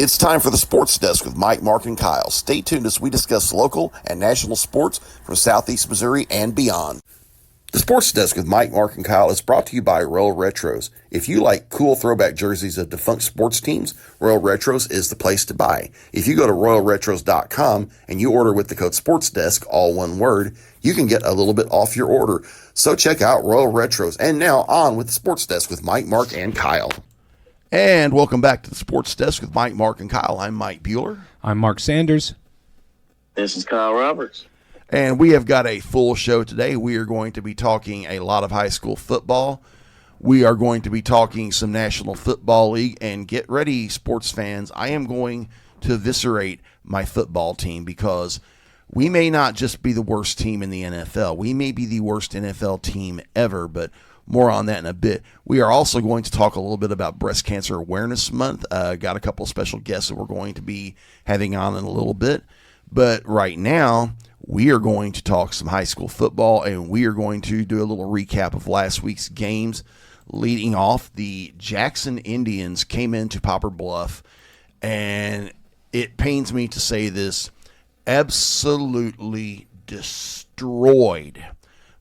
It's time for the Sports Desk with Mike, Mark, and Kyle. Stay tuned as we discuss local and national sports from Southeast Missouri and beyond. The Sports Desk with Mike, Mark, and Kyle is brought to you by Royal Retros. If you like cool throwback jerseys of defunct sports teams, Royal Retros is the place to buy. If you go to royalretros.com and you order with the code SPORTSDESK, all one word, you can get a little bit off your order. So check out Royal Retros. And now on with the Sports Desk with Mike, Mark, and Kyle. And welcome back to the Sports Desk with Mike, Mark, and Kyle. I'm Mike Bueller. I'm Mark Sanders. This is Kyle Roberts. And we have got a full show today. We are going to be talking a lot of high school football. We are going to be talking some National Football League. And get ready, sports fans. I am going to eviscerate my football team because we may not just be the worst team in the NFL. We may be the worst NFL team ever, but more on that in a bit. We are also going to talk a little bit about Breast Cancer Awareness Month. Got a couple of special guests that we're going to be having on in a little bit. But right now, we are going to talk some high school football, and we are going to do a little recap of last week's games. Leading off, the Jackson Indians came into Poplar Bluff, and it pains me to say this, absolutely destroyed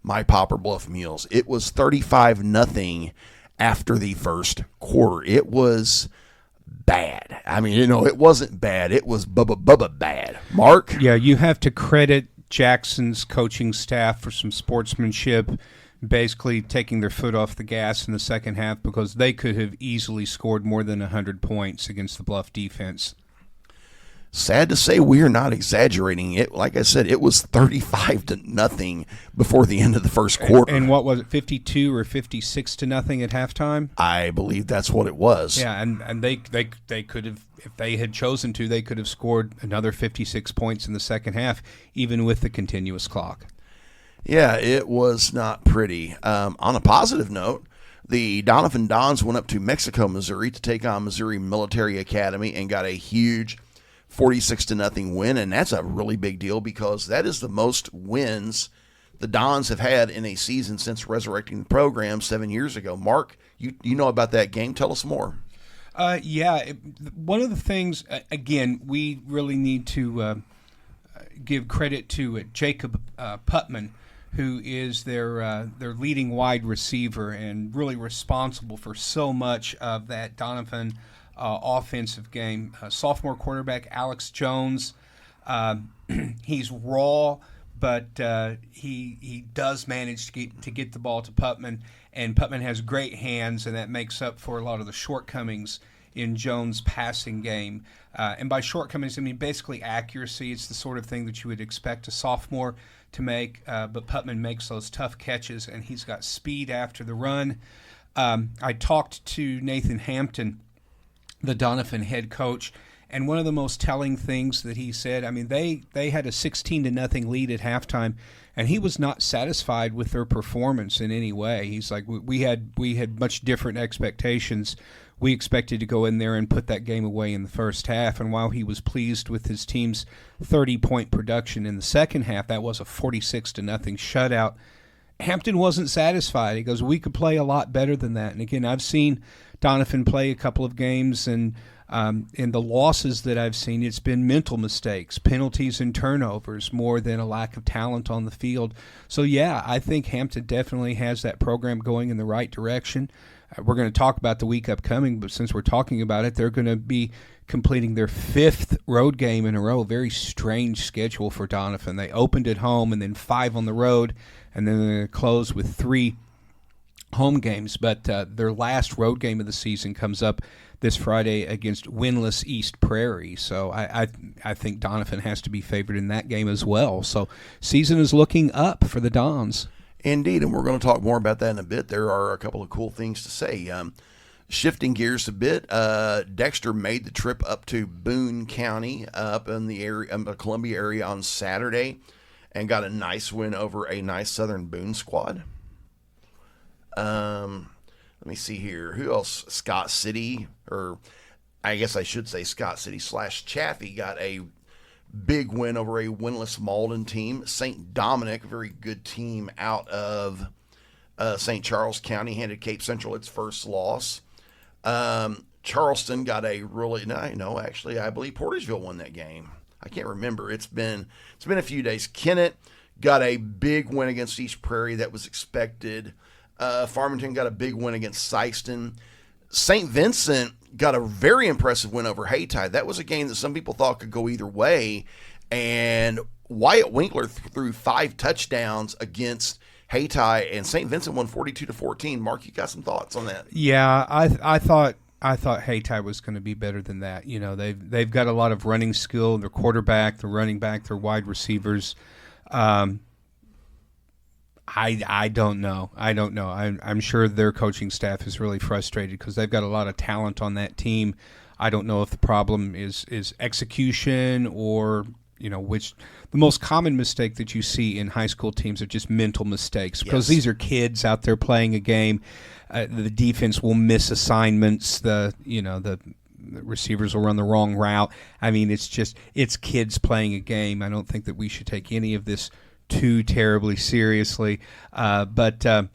my Poplar Bluff Mules. It was 35-0 after the first quarter. It was bad. I mean, it wasn't bad. It was bubba bad. Mark? Yeah, you have to credit Jackson's coaching staff for some sportsmanship, basically taking their foot off the gas in the second half because they could have easily scored more than 100 points against the Bluff defense. Sad to say, we are not exaggerating it. Like I said, it was 35-0 before the end of the first quarter. And what was it, 52 or 56-0 at halftime? I believe that's what it was. Yeah, and they could have, if they had chosen to, they could have scored another 56 points in the second half, even with the continuous clock. Yeah, it was not pretty. On a positive note, the Donovan Dons went up to Mexico, Missouri to take on Missouri Military Academy and got a huge 46-0 win, and that's a really big deal because that is the most wins the Dons have had in a season since resurrecting the program 7 years ago. Mark, you know about that game. Tell us more. One of the things, again, we really need to give credit to Jacob Putman, who is their leading wide receiver and really responsible for so much of that Donovan offensive game. Sophomore quarterback Alex Jones, he's raw, but he does manage to get the ball to Putman, and Putman has great hands, and that makes up for a lot of the shortcomings in Jones' passing game. And by shortcomings, I mean basically accuracy. It's the sort of thing that you would expect a sophomore to make, but Putman makes those tough catches, and he's got speed after the run. I talked to Nathan Hampton, the Donovan head coach, and one of the most telling things that he said, I mean, they had a 16-0 lead at halftime, and he was not satisfied with their performance in any way. He's like, we had much different expectations. We expected to go in there and put that game away in the first half, and while he was pleased with his team's 30-point production in the second half, that was a 46-0 shutout. Hampton wasn't satisfied. He goes, we could play a lot better than that. And again, I've seen Donovan play a couple of games, and in the losses that I've seen, it's been mental mistakes, penalties, and turnovers more than a lack of talent on the field. So, yeah, I think Hampton definitely has that program going in the right direction. We're going to talk about the week upcoming, but since we're talking about it, they're going to be completing their 5th road game in a row. Very strange schedule for Donovan. They opened at home and then 5 on the road, and then they're going to close with 3 home games. But their last road game of the season comes up this Friday against winless East Prairie. So I think Donovan has to be favored in that game as well. So season is looking up for the Dons. Indeed, and we're going to talk more about that in a bit. There are a couple of cool things to say. Shifting gears a bit, Dexter made the trip up to Boone County, up in the area, the Columbia area on Saturday, and got a nice win over a nice Southern Boone squad. Let me see here. Who else? Scott City, or I guess I should say Scott City / Chaffee, got a big win over a winless Malden team. St. Dominic, a very good team out of St. Charles County, handed Cape Central its first loss. Charleston got a really no, actually, I believe Portersville won that game. I can't remember. It's been a few days. Kennett got a big win against East Prairie that was expected. Farmington got a big win against Syston. St. Vincent got a very impressive win over Hayti. That was a game that some people thought could go either way, and Wyatt Winkler threw 5 touchdowns against Hayti, and St. Vincent won 42-14. Mark, you got some thoughts on that? Yeah, I thought Hayti was going to be better than that. You know, they've got a lot of running skill. Their quarterback, their running back, their wide receivers. I don't know. I'm sure their coaching staff is really frustrated because they've got a lot of talent on that team. I don't know if the problem is execution or, you know, which the most common mistake that you see in high school teams are just mental mistakes because these are kids out there playing a game. The defense will miss assignments. The receivers will run the wrong route. I mean, it's kids playing a game. I don't think that we should take any of this too terribly seriously. But I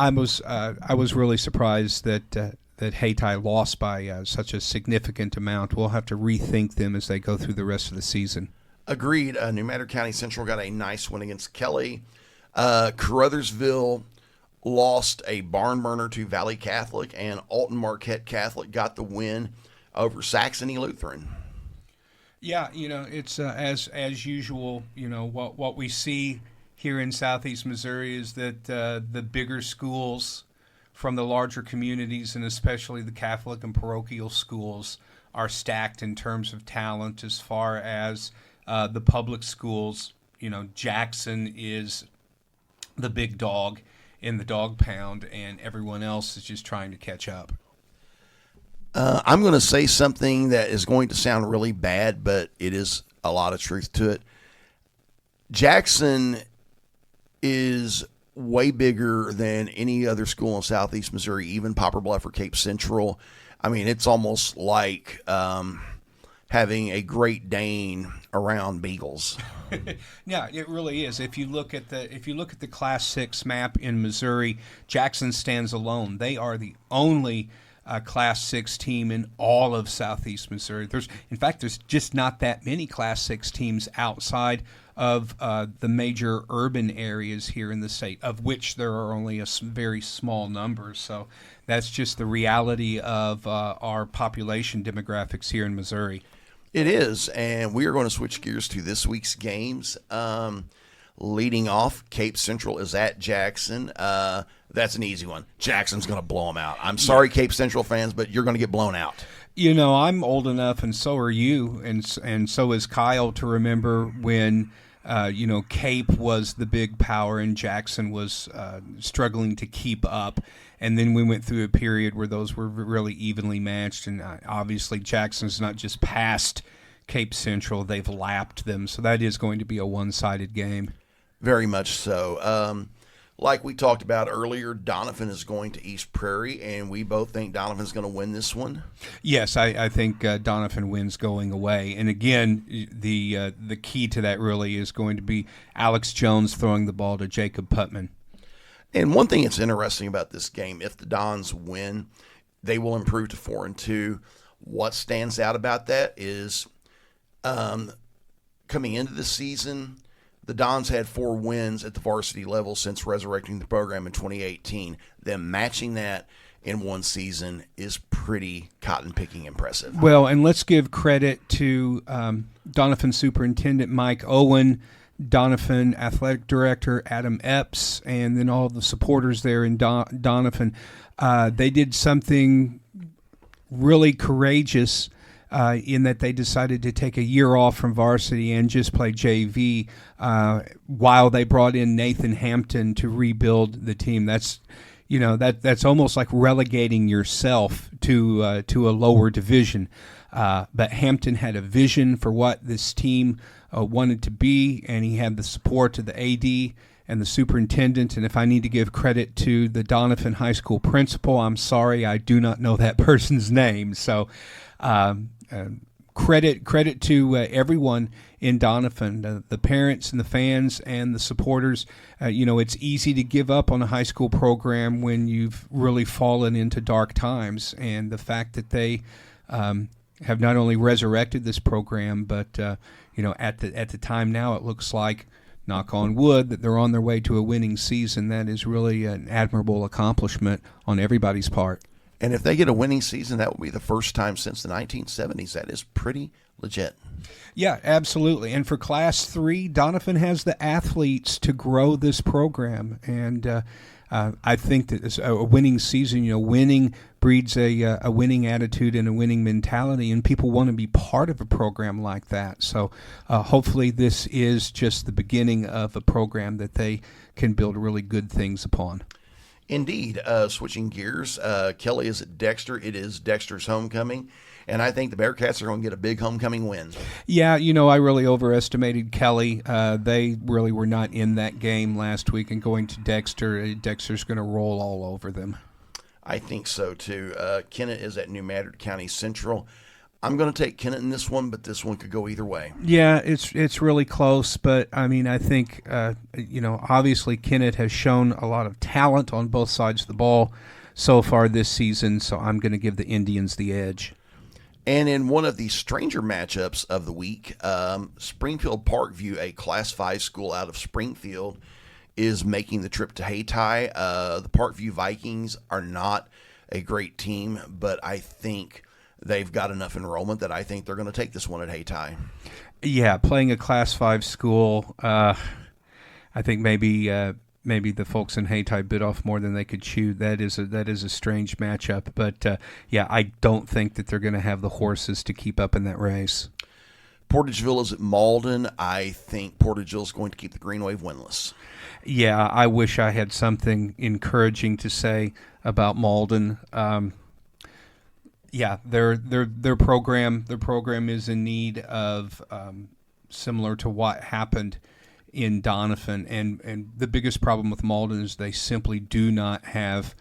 was really surprised that Hayti lost by such a significant amount. We'll have to rethink them as they go through the rest of the season. Agreed. New Madrid County Central got a nice win against Kelly. Caruthersville lost a barn burner to Valley Catholic, and Alton Marquette Catholic got the win over Saxony Lutheran. Yeah, you know, it's as usual. You know what we see here in Southeast Missouri is that the bigger schools from the larger communities, and especially the Catholic and parochial schools, are stacked in terms of talent. As far as the public schools, you know, Jackson is the big dog in the dog pound, and everyone else is just trying to catch up. I'm going to say something that is going to sound really bad, but it is a lot of truth to it. Jackson is way bigger than any other school in Southeast Missouri, even Poplar Bluff or Cape Central. I mean, it's almost like having a Great Dane around beagles. Yeah, it really is. If you look at the Class 6 map in Missouri, Jackson stands alone. They are the only Class 6 team in all of Southeast Missouri. There's just not that many Class 6 teams outside of the major urban areas here in the state, of which there are only a very small number. So that's just the reality of our population demographics here in Missouri. It is, and we are going to switch gears to this week's games. Leading off, Cape Central is at Jackson. That's an easy one. Jackson's going to blow them out. I'm sorry, Cape Central fans, but you're going to get blown out. You know, I'm old enough, and so are you, and so is Kyle, to remember when Cape was the big power and Jackson was struggling to keep up. And then we went through a period where those were really evenly matched. And obviously Jackson's not just passed Cape Central, they've lapped them. So that is going to be a one-sided game. Very much so. Like we talked about earlier, Donovan is going to East Prairie, and we both think Donovan's going to win this one. Yes, I think Donovan wins going away. And again, the key to that really is going to be Alex Jones throwing the ball to Jacob Putman. And one thing that's interesting about this game, if the Dons win, they will improve to 4-2. What stands out about that is coming into the season, the Dons had 4 wins at the varsity level since resurrecting the program in 2018. Them matching that in one season is pretty cotton-picking impressive. Well, and let's give credit to Donovan Superintendent Mike Owen, Donovan Athletic Director Adam Epps, and then all the supporters there in Donovan. They did something really courageous in that they decided to take a year off from varsity and just play JV while they brought in Nathan Hampton to rebuild the team. That's almost like relegating yourself to a lower division. But Hampton had a vision for what this team wanted to be, and he had the support of the AD and the superintendent. And if I need to give credit to the Donovan High School principal, I'm sorry, I do not know that person's name. So credit to everyone in Donovan, the parents and the fans and the supporters. It's easy to give up on a high school program when you've really fallen into dark times, and the fact that they have not only resurrected this program, but at the time now, it looks like, knock on wood, that they're on their way to a winning season. That is really an admirable accomplishment on everybody's part. And if they get a winning season, that will be the first time since the 1970s. That is pretty legit. Yeah, absolutely. And for Class 3, Donovan has the athletes to grow this program. And I think that a winning season, winning breeds a winning attitude and a winning mentality, and people want to be part of a program like that. So hopefully this is just the beginning of a program that they can build really good things upon. Indeed. Switching gears, Kelly is at Dexter. It is Dexter's homecoming, and I think the Bearcats are going to get a big homecoming win. Yeah, I really overestimated Kelly. They really were not in that game last week, and going to Dexter, Dexter's going to roll all over them. I think so, too. Kennett is at New Madrid County Central. I'm going to take Kennett in this one, but this one could go either way. Yeah, it's really close, but I think obviously Kennett has shown a lot of talent on both sides of the ball so far this season, so I'm going to give the Indians the edge. And in one of the stranger matchups of the week, Springfield Parkview, a Class 5 school out of Springfield, is making the trip to Hayti. The Parkview Vikings are not a great team, but I think they've got enough enrollment that I think they're going to take this one at Hayti. Yeah, playing a Class 5 school, I think maybe the folks in Hayti bit off more than they could chew. That is a strange matchup, but I don't think that they're going to have the horses to keep up in that race. Portageville is at Malden. I think Portageville is going to keep the Green Wave winless. Yeah, I wish I had something encouraging to say about Malden. Their program is in need of similar to what happened in Donovan, and the biggest problem with Malden is they simply do not have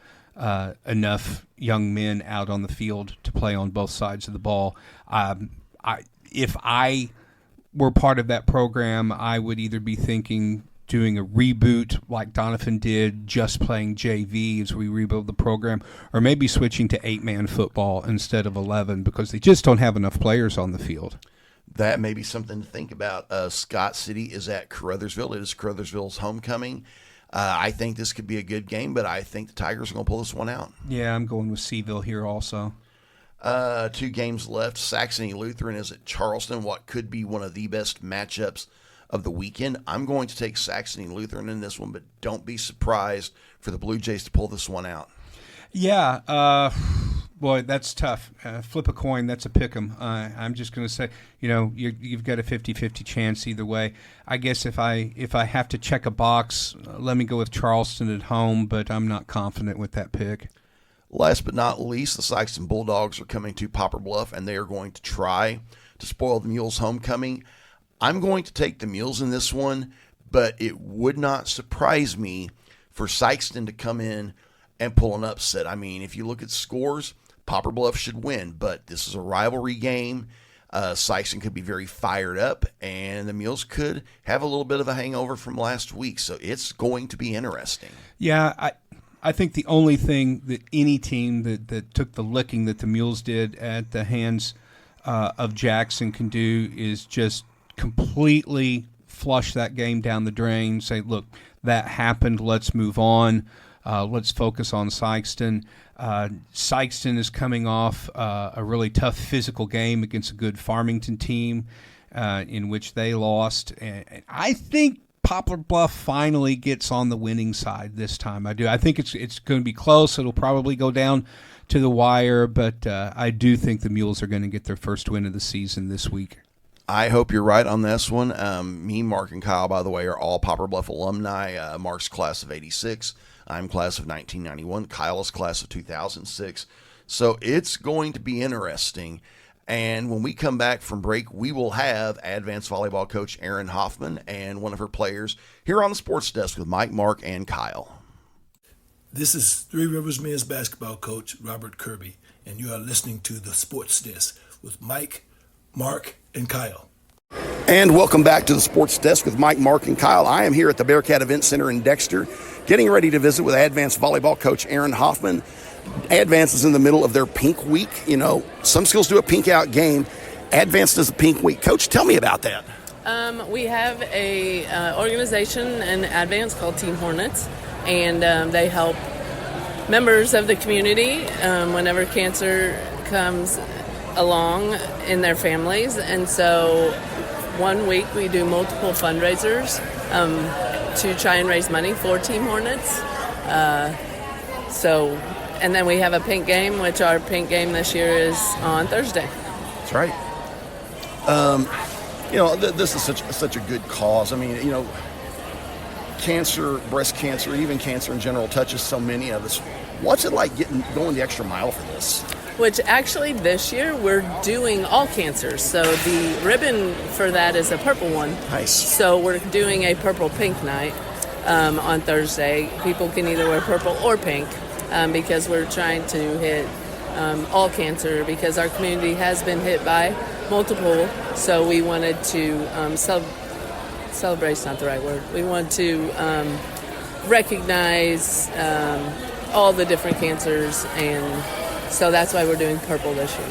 enough young men out on the field to play on both sides of the ball. If I were part of that program, I would either be thinking doing a reboot like Donovan did, just playing JV as we rebuild the program, or maybe switching to 8-man football instead of 11 because they just don't have enough players on the field. That may be something to think about. Scott City is at Caruthersville. It is Caruthersville's homecoming. I think this could be a good game, but I think the Tigers are going to pull this one out. Yeah, I'm going with Seaville here also. 2 games left. Saxony Lutheran is at Charleston, what could be one of the best matchups of the weekend. I'm going to take Saxony Lutheran in this one, but don't be surprised for the Blue Jays to pull this one out. Yeah, boy, that's tough. Flip a coin, that's a pick 'em. I'm just going to say, you've got a 50-50 chance either way. I guess if I have to check a box, let me go with Charleston at home, but I'm not confident with that pick. Last but not least, the Sikeston Bulldogs are coming to Poplar Bluff, and they are going to try to spoil the Mules' homecoming. I'm going to take the Mules in this one, but it would not surprise me for Sikeston to come in and pull an upset. I mean, if you look at scores, Poplar Bluff should win, but this is a rivalry game. Sikeston could be very fired up, and the Mules could have a little bit of a hangover from last week, so it's going to be interesting. Yeah, I think the only thing that any team that took the licking that the Mules did at the hands of Jackson can do is just completely flush that game down the drain, say, look, that happened, let's move on, let's focus on Sikeston. Sikeston is coming off a really tough physical game against a good Farmington team in which they lost. And I think Poplar Bluff finally gets on the winning side this time. I do. I think it's going to be close. It'll probably go down to the wire, but I do think the Mules are going to get their first win of the season this week. I hope you're right on this one. Me, Mark, and Kyle, by the way, are all Poplar Bluff alumni. Mark's class of 86. I'm class of 1991. Kyle is class of 2006. So it's going to be interesting. And when we come back from break, we will have advanced volleyball coach Erin Hoffman and one of her players here on the sports desk with Mike, Mark, and Kyle. This is Three Rivers men's basketball coach Robert Kirby, and you are listening to the sports desk with Mike, Mark, and Kyle. And welcome back to the Sports Desk with Mike, Mark, and Kyle. I am here at the Bearcat Event Center in Dexter, getting ready to visit with Advanced volleyball coach Erin Hoffman. Advanced is in the middle of their pink week. You know, some schools do a pink out game. Advanced does a pink week. Coach, tell me about that. We have a organization in Advance called Team Hornets, and they help members of the community whenever cancer comes along in their families. And so 1 week we do multiple fundraisers to try and raise money for Team Hornets. And then we have a pink game, which our pink game this year is on Thursday. That's right. This is such a good cause. I mean, cancer, breast cancer, even cancer in general touches so many of us. What's it like going the extra mile for this? Which actually this year we're doing all cancers. So the ribbon for that is a purple one. Nice. So we're doing a purple-pink night on Thursday. People can either wear purple or pink because we're trying to hit all cancer because our community has been hit by multiple. So we wanted to celebrate's not the right word. We want to recognize all the different cancers, and so that's why we're doing purple this year.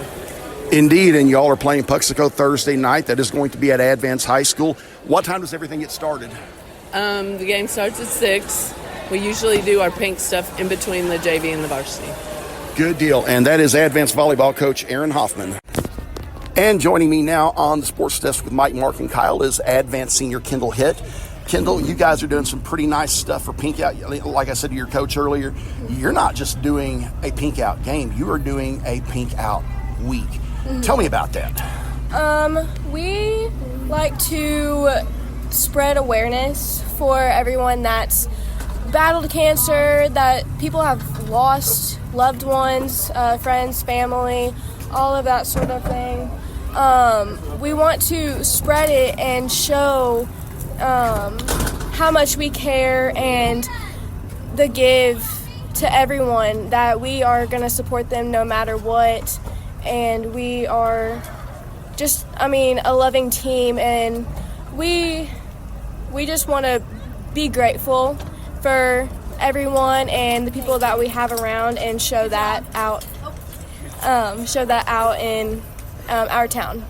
Indeed, and y'all are playing Puxico Thursday night. That is going to be at Advance High School. What time does everything get started? The game starts at 6. We usually do our pink stuff in between the JV and the varsity. Good deal, and that is Advanced volleyball coach Erin Hoffman. And joining me now on the Sports Desk with Mike, Mark, and Kyle is Advanced senior Kyndall Hitt. Kyndall, you guys are doing some pretty nice stuff for Pink Out. Like I said to your coach earlier, you're not just doing a Pink Out game, you are doing a Pink Out week. Mm-hmm. Tell me about that. We like to spread awareness for everyone that's battled cancer, that people have lost loved ones, friends, family, all of that sort of thing. We want to spread it and show how much we care and the give to everyone, that we are going to support them no matter what, and we are just, a loving team, and we just want to be grateful for everyone and the people that we have around and show that out in our town.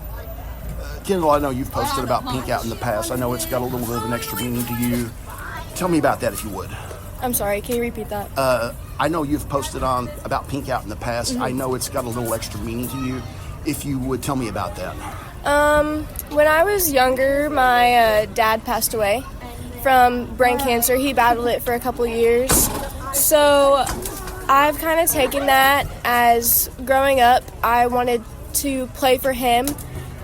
Kyndall, I know you've posted about Pink Out in the past. I know it's got a little bit of an extra meaning to you. Tell me about that if you would. I'm sorry, can you repeat that? I know you've posted about Pink Out in the past. Mm-hmm. I know it's got a little extra meaning to you. If you would tell me about that. When I was younger, my dad passed away from brain cancer. He battled it for a couple years. So I've kind of taken that as growing up, I wanted to play for him.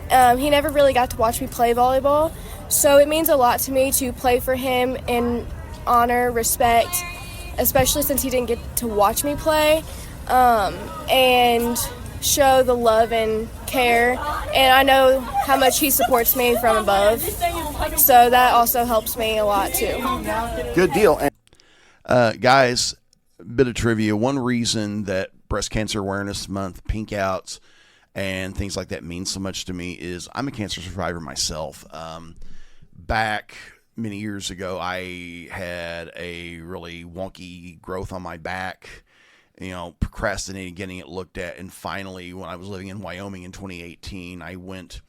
He never really got to watch me play volleyball, so it means a lot to me to play for him in honor, respect, especially since he didn't get to watch me play, and show the love and care. And I know how much he supports me from above, so that also helps me a lot too. Good deal. And guys, bit of trivia. One reason that Breast Cancer Awareness Month, Pink Outs, and things like that mean so much to me is I'm a cancer survivor myself. Back many years ago, I had a really wonky growth on my back, procrastinating getting it looked at. And finally, when I was living in Wyoming in 2018, I went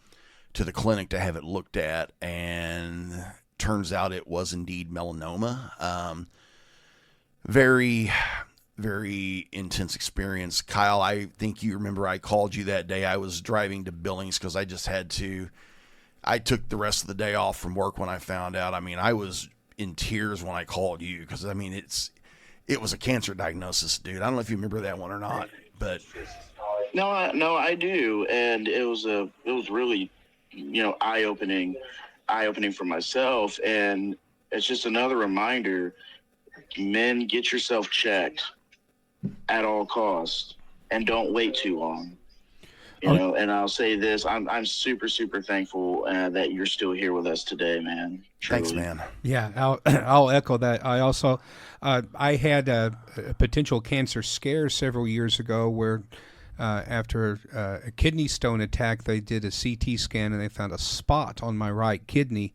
to the clinic to have it looked at, and turns out it was indeed melanoma. Very, very intense experience. Kyle, I think you remember I called you that day. I was driving to Billings because I took the rest of the day off from work when I found out. I was in tears when I called you because, it was a cancer diagnosis, dude. I don't know if you remember that one or not, but. No, I do. And it was really, eye-opening for myself. And it's just another reminder, men, get yourself checked at all costs and don't wait too long. And I'll say this, I'm super, super thankful that you're still here with us today, man. Truly. Thanks, man. Yeah, I'll echo that. I also, I had a potential cancer scare several years ago where after a kidney stone attack. They did a CT scan and they found a spot on my right kidney.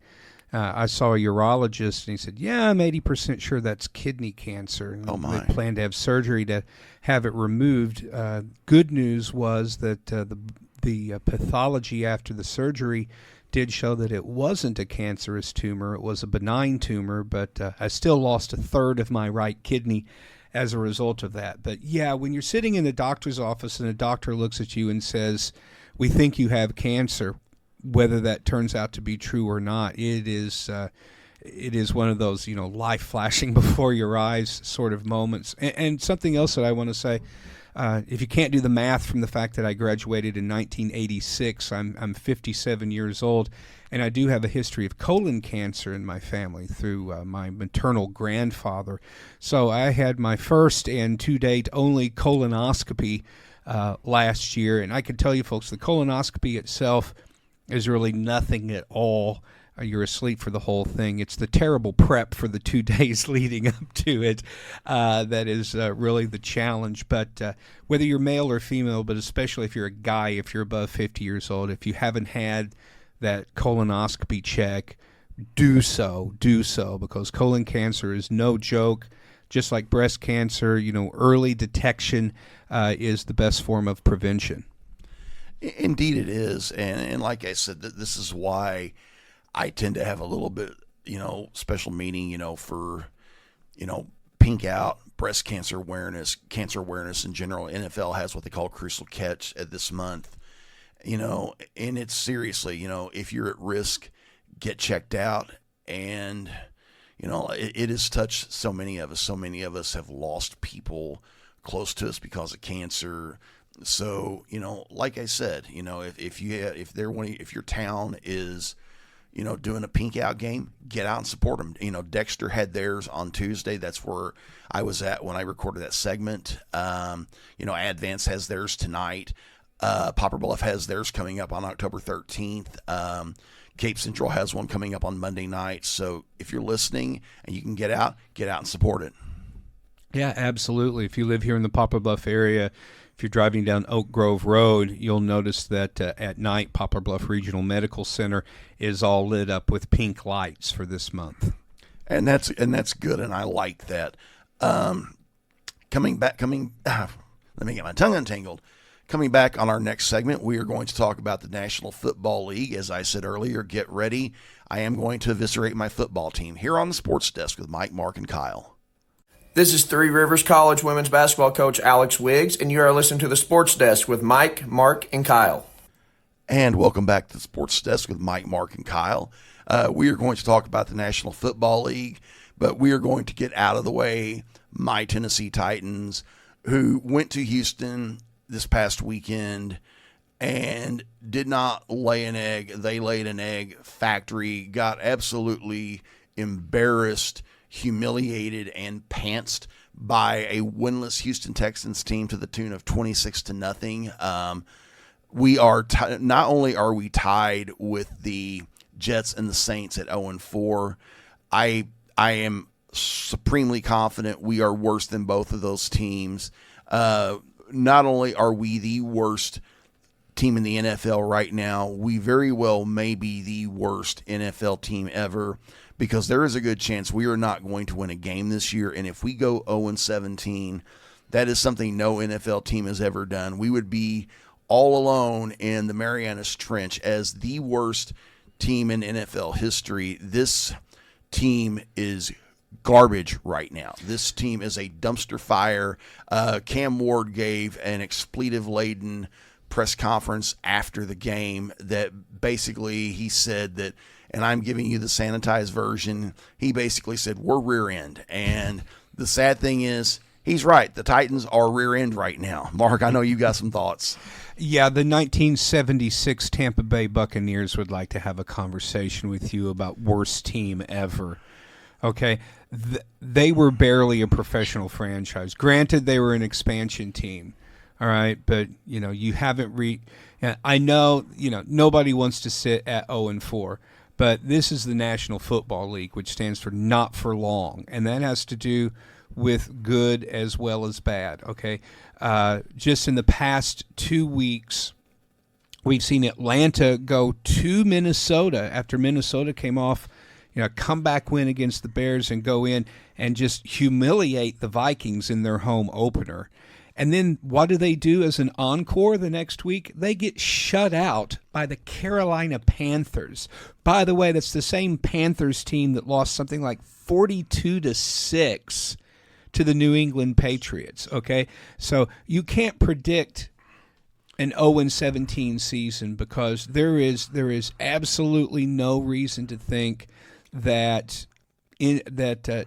I saw a urologist, and he said, yeah, I'm 80% sure that's kidney cancer. And Oh, my. they planned to have surgery to have it removed. Good news was that the pathology after the surgery did show that it wasn't a cancerous tumor. It was a benign tumor, but I still lost a third of my right kidney as a result of that. But, yeah, when you're sitting in a doctor's office and a doctor looks at you and says, we think you have cancer, whether that turns out to be true or not, it is one of those, life flashing before your eyes sort of moments. And something else that I want to say, if you can't do the math from the fact that I graduated in 1986, I'm 57 years old, and I do have a history of colon cancer in my family through my maternal grandfather. So I had my first and to date only colonoscopy last year, and I can tell you folks, the colonoscopy itself is really nothing at all. You're asleep for the whole thing. It's the terrible prep for the 2 days leading up to it that is really the challenge. But whether you're male or female, but especially if you're a guy, if you're above 50 years old, if you haven't had that colonoscopy check, do so, because colon cancer is no joke. Just like breast cancer, early detection is the best form of prevention. Indeed it is. And like I said, this is why I tend to have a little bit, special meaning, for, Pink Out, breast cancer awareness in general. NFL has what they call Crucial Catch at this month, and it's seriously, if you're at risk, get checked out. And, it has touched so many of us. So many of us have lost people close to us because of cancer. So, like I said, if your town is, doing a Pink Out game, get out and support them. Dexter had theirs on Tuesday. That's where I was at when I recorded that segment. Advance has theirs tonight. Poplar Bluff has theirs coming up on October 13th. Cape Central has one coming up on Monday night. So if you're listening and you can get out and support it. Yeah, absolutely. If you live here in the Poplar Bluff area, if you're driving down Oak Grove Road, you'll notice that at night, Poplar Bluff Regional Medical Center is all lit up with pink lights for this month. And that's good, and I like that. Let me get my tongue untangled. Coming back on our next segment, we are going to talk about the National Football League. As I said earlier, get ready. I am going to eviscerate my football team here on the Sports Desk with Mike, Mark, and Kyle. This is Three Rivers College women's basketball coach Alex Wiggs, and you are listening to the Sports Desk with Mike, Mark, and Kyle. And welcome back to the Sports Desk with Mike, Mark, and Kyle. We are going to talk about the National Football League, but we are going to get out of the way my Tennessee Titans, who went to Houston this past weekend and did not lay an egg. They laid an egg factory, got absolutely embarrassed, humiliated, and pantsed by a winless Houston Texans team to the tune of 26-0. We are not only are we tied with the Jets and the Saints at 0-4. I am supremely confident we are worse than both of those teams. Not only are we the worst team in the NFL right now, we very well may be the worst NFL team ever, because there is a good chance we are not going to win a game this year. And if we go 0-17, that is something no NFL team has ever done. We would be all alone in the Marianas Trench as the worst team in NFL history. This team is garbage right now. This team is a dumpster fire. Cam Ward gave an expletive-laden press conference after the game that basically he said that, and I'm giving you the sanitized version, he basically said, we're rear end. And the sad thing is, he's right. The Titans are rear end right now. Mark, I know you got some thoughts. Yeah, the 1976 Tampa Bay Buccaneers would like to have a conversation with you about worst team ever. Okay, they were barely a professional franchise. Granted, they were an expansion team. All right, but you haven't I know nobody wants to sit at 0-4, but this is the National Football League, which stands for not for long, and that has to do with good as well as bad, okay? Just in the past 2 weeks, we've seen Atlanta go to Minnesota after Minnesota came off, comeback win against the Bears and go in and just humiliate the Vikings in their home opener. And then what do they do as an encore the next week? They get shut out by the Carolina Panthers. By the way, that's the same Panthers team that lost something like 42-6 to the New England Patriots, okay? So you can't predict an 0-17 season because there is absolutely no reason to think that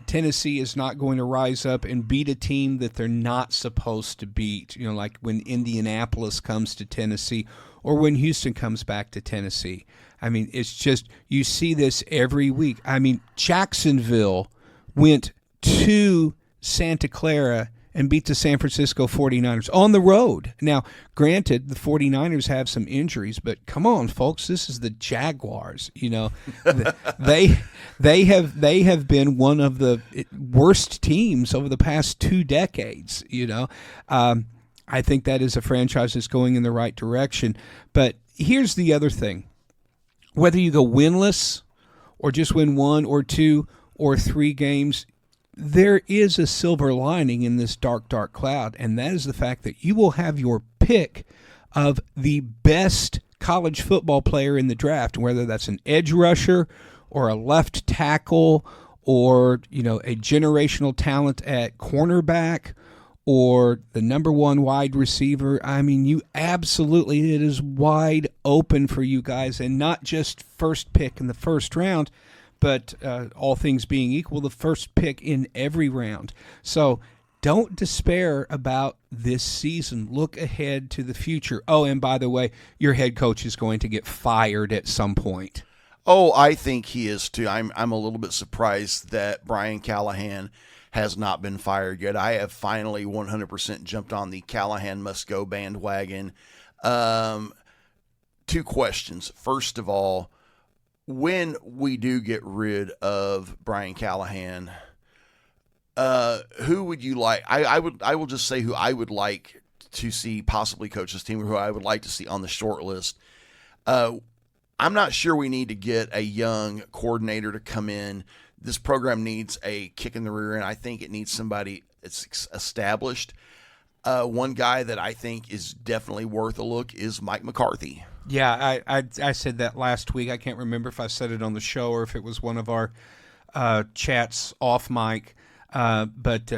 Tennessee is not going to rise up and beat a team that they're not supposed to beat, like when Indianapolis comes to Tennessee or when Houston comes back to Tennessee. I mean, it's just, you see this every week. I mean, Jacksonville went to Santa Clara and beat the San Francisco 49ers on the road. Now, granted, the 49ers have some injuries, but come on, folks, this is the Jaguars. They have been one of the worst teams over the past 2 decades. I think that is a franchise that's going in the right direction. But here's the other thing: whether you go winless or just win 1 or 2 or 3 games, there is a silver lining in this dark, dark cloud, and that is the fact that you will have your pick of the best college football player in the draft, whether that's an edge rusher or a left tackle or, a generational talent at cornerback or the number 1 wide receiver. I mean, it is wide open for you guys, and not just first pick in the first round, but all things being equal, the first pick in every round. So don't despair about this season. Look ahead to the future. Oh, and by the way, your head coach is going to get fired at some point. Oh, I think he is too. I'm a little bit surprised that Brian Callahan has not been fired yet. I have finally 100% jumped on the Callahan must go bandwagon. 2 questions. First of all, when we do get rid of Brian Callahan, who would you like? I will just say who I would like to see possibly coach this team, or who I would like to see on the short list. I'm not sure we need to get a young coordinator to come in. This program needs a kick in the rear, and I think it needs somebody that's established. One guy that I think is definitely worth a look is Mike McCarthy. Yeah, I said that last week. I can't remember if I said it on the show or if it was one of our chats off mic. But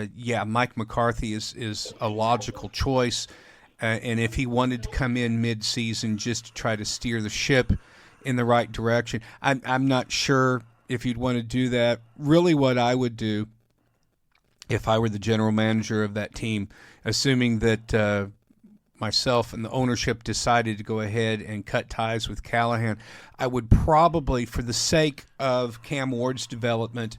Mike McCarthy is a logical choice. And if he wanted to come in mid-season just to try to steer the ship in the right direction, I'm not sure if you'd want to do that. Really what I would do if I were the general manager of that team, assuming that myself and the ownership decided to go ahead and cut ties with Callahan, I would probably, for the sake of Cam Ward's development,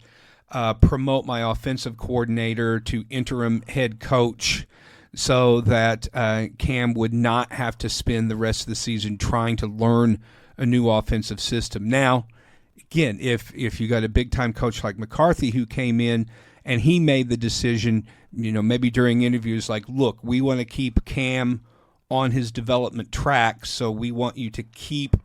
promote my offensive coordinator to interim head coach so that Cam would not have to spend the rest of the season trying to learn a new offensive system. Now, again, if you got a big-time coach like McCarthy who came in and he made the decision, maybe during interviews like, look, we want to keep Cam on his development track, so we want you to keep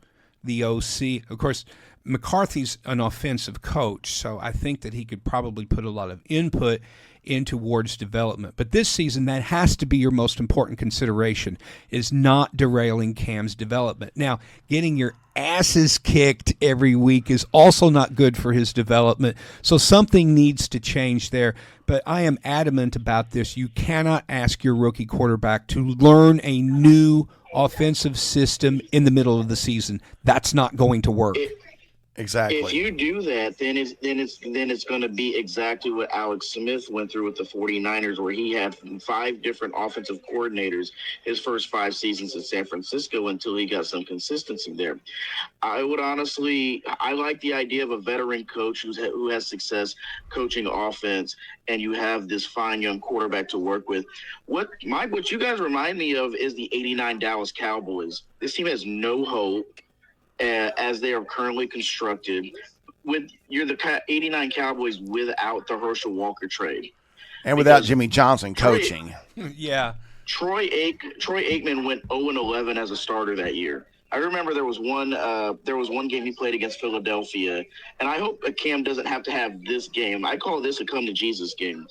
the OC. Of course, McCarthy's an offensive coach, so I think that he could probably put a lot of input into Ward's development. But this season, that has to be your most important consideration, is not derailing Cam's development. Now, getting your asses kicked every week is also not good for his development, so something needs to change there. But I am adamant about this. You cannot ask your rookie quarterback to learn a new offensive system in the middle of the season. That's not going to work. Exactly. If you do that, then it's going to be exactly what Alex Smith went through with the 49ers, where he had 5 different offensive coordinators his first 5 seasons in San Francisco until he got some consistency there. I like the idea of a veteran coach who has success coaching offense, and you have this fine young quarterback to work with. What you guys remind me of is the '89 Dallas Cowboys. This team has no hope. As they are currently constructed, you're the '89 Cowboys without the Herschel Walker trade. And without Because Jimmy Johnson coaching. Yeah. Troy Aikman went 0-11 as a starter that year. I remember there was one game he played against Philadelphia, and I hope Cam doesn't have to have this game. I call this a come to Jesus game,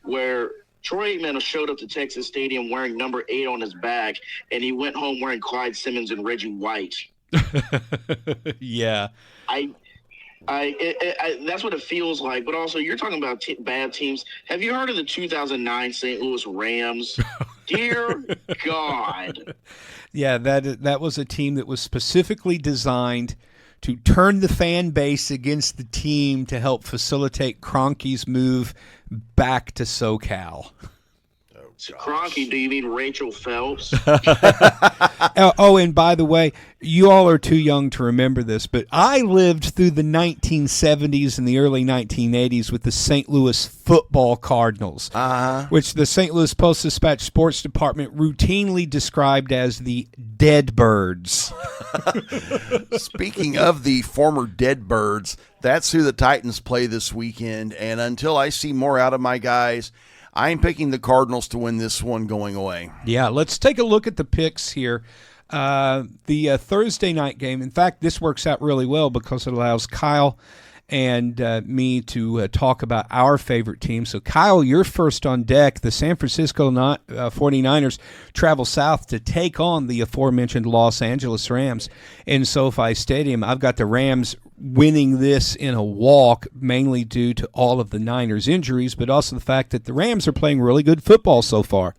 where Troy Aikman showed up to Texas Stadium wearing number 8 on his back, and he went home wearing Clyde Simmons and Reggie White. Yeah. That's what it feels like. But also, you're talking about bad teams. Have you heard of the 2009 St. Louis Rams? Dear God. Yeah, that was a team that was specifically designed to turn the fan base against the team to help facilitate Kroenke's move back to SoCal. Kroenke, do you mean Rachel Phelps? Oh, and by the way, you all are too young to remember this, but I lived through the 1970s and the early 1980s with the St. Louis Football Cardinals, which the St. Louis Post-Dispatch Sports Department routinely described as the Dead Birds. Speaking of the former Dead Birds, that's who the Titans play this weekend, and until I see more out of my guys, I'm picking the Cardinals to win this one going away. Yeah, let's take a look at the picks here. The Thursday night game, in fact, this works out really well because it allows Kyle and me to talk about our favorite team. So, Kyle, you're first on deck. The San Francisco 49ers travel south to take on the aforementioned Los Angeles Rams in SoFi Stadium. I've got the Rams winning this in a walk, mainly due to all of the Niners' injuries, but also the fact that the Rams are playing really good football so far.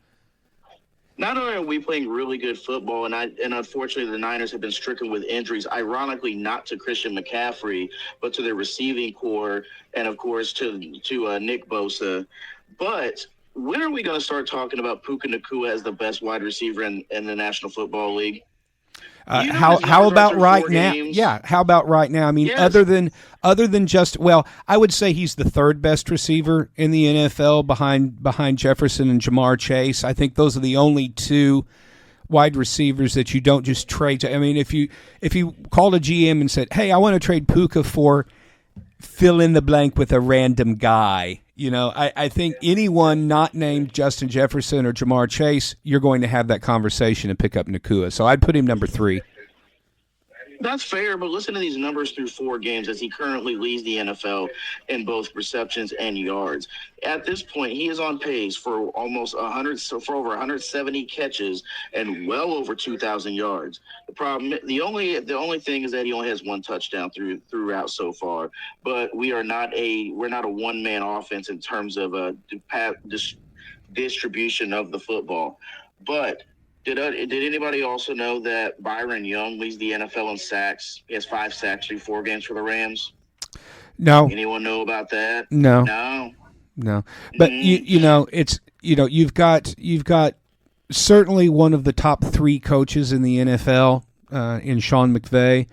Not only are we playing really good football, and unfortunately the Niners have been stricken with injuries, ironically not to Christian McCaffrey, but to their receiving core and, of course, to Nick Bosa. But when are we going to start talking about Puka Nacua as the best wide receiver in the National Football League? How about right now? Games? Yeah, how about right now? I mean, yes. other than just, well, I would say he's the third best receiver in the NFL behind Jefferson and Jamar Chase. I think those are the only two wide receivers that you don't just trade. I mean, if you called a GM and said, "Hey, I want to trade Puka for fill in the blank with a random guy," you know, I think anyone not named Justin Jefferson or Jamar Chase, you're going to have that conversation and pick up Nacua. So I'd put him number 3. That's fair, but listen to these numbers through 4 games as he currently leads the NFL in both receptions and yards. At this point, he is on pace for almost for over 170 catches and well over 2,000 yards. The only thing is that he only has 1 touchdown throughout so far. But we're not a one-man offense in terms of distribution of the football. But Did anybody also know that Byron Young leads the NFL in sacks? He has 5 sacks through 4 games for the Rams. No. Anyone know about that? No. But you've got certainly one of the top 3 coaches in the NFL in Sean McVay.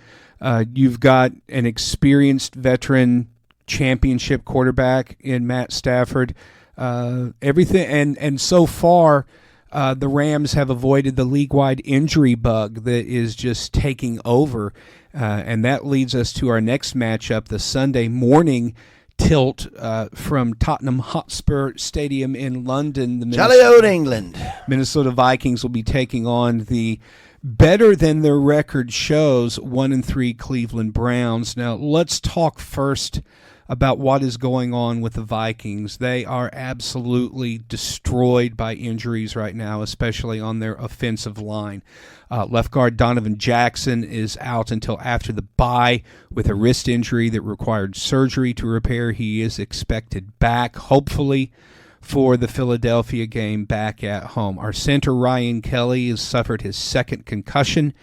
You've got an experienced veteran championship quarterback in Matt Stafford. Everything and so far. The Rams have avoided the league-wide injury bug that is just taking over, and that leads us to our next matchup, the Sunday morning tilt from Tottenham Hotspur Stadium in London. Jolly old England. Minnesota Vikings will be taking on the better than their record shows 1-3 Cleveland Browns. Now, let's talk first about what is going on with the Vikings. They are absolutely destroyed by injuries right now, especially on their offensive line. Left guard Donovan Jackson is out until after the bye with a wrist injury that required surgery to repair. He is expected back, hopefully, for the Philadelphia game back at home. Our center, Ryan Kelly, has suffered his 2nd concussion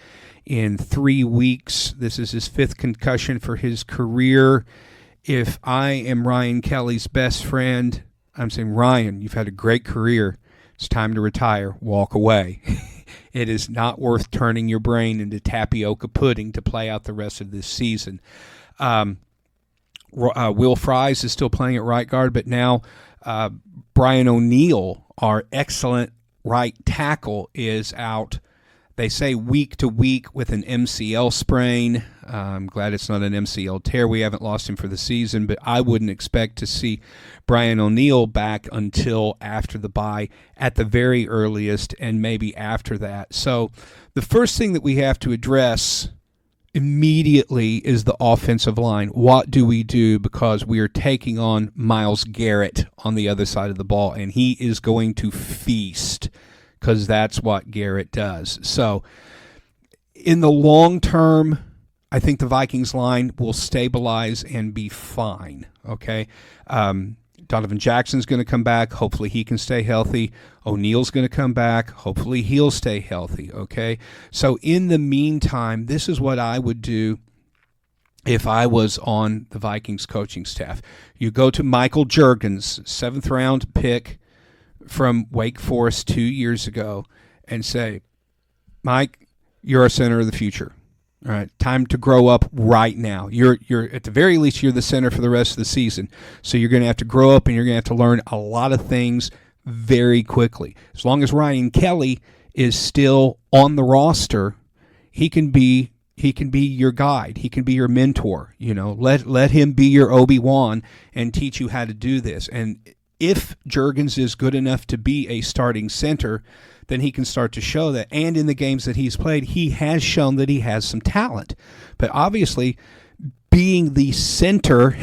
in 3 weeks. This is his 5th concussion for his career. If I am Ryan Kelly's best friend, I'm saying, Ryan, you've had a great career. It's time to retire. Walk away. It is not worth turning your brain into tapioca pudding to play out the rest of this season. Will Fries is still playing at right guard, but now Brian O'Neill, our excellent right tackle, is out. They say week to week with an MCL sprain. I'm glad it's not an MCL tear. We haven't lost him for the season, but I wouldn't expect to see Brian O'Neill back until after the bye at the very earliest, and maybe after that. So the first thing that we have to address immediately is the offensive line. What do we do? Because we are taking on Myles Garrett on the other side of the ball, and he is going to feast, because that's what Garrett does. So in the long term, I think the Vikings line will stabilize and be fine, okay? Donovan Jackson's going to come back. Hopefully he can stay healthy. O'Neill's going to come back. Hopefully he'll stay healthy, okay? So in the meantime, this is what I would do if I was on the Vikings coaching staff. You go to Michael Juergens, 7th-round pick from Wake Forest 2 years ago, and say, Mike, you're our center of the future. All right, time to grow up right now. You're at the very least, you're the center for the rest of the season. So you're going to have to grow up, and you're going to have to learn a lot of things very quickly. As long as Ryan Kelly is still on the roster, he can be your guide. He can be your mentor. You know, let him be your Obi-Wan and teach you how to do this. And if Juergens is good enough to be a starting center, then he can start to show that. And in the games that he's played, he has shown that he has some talent. But obviously, being the center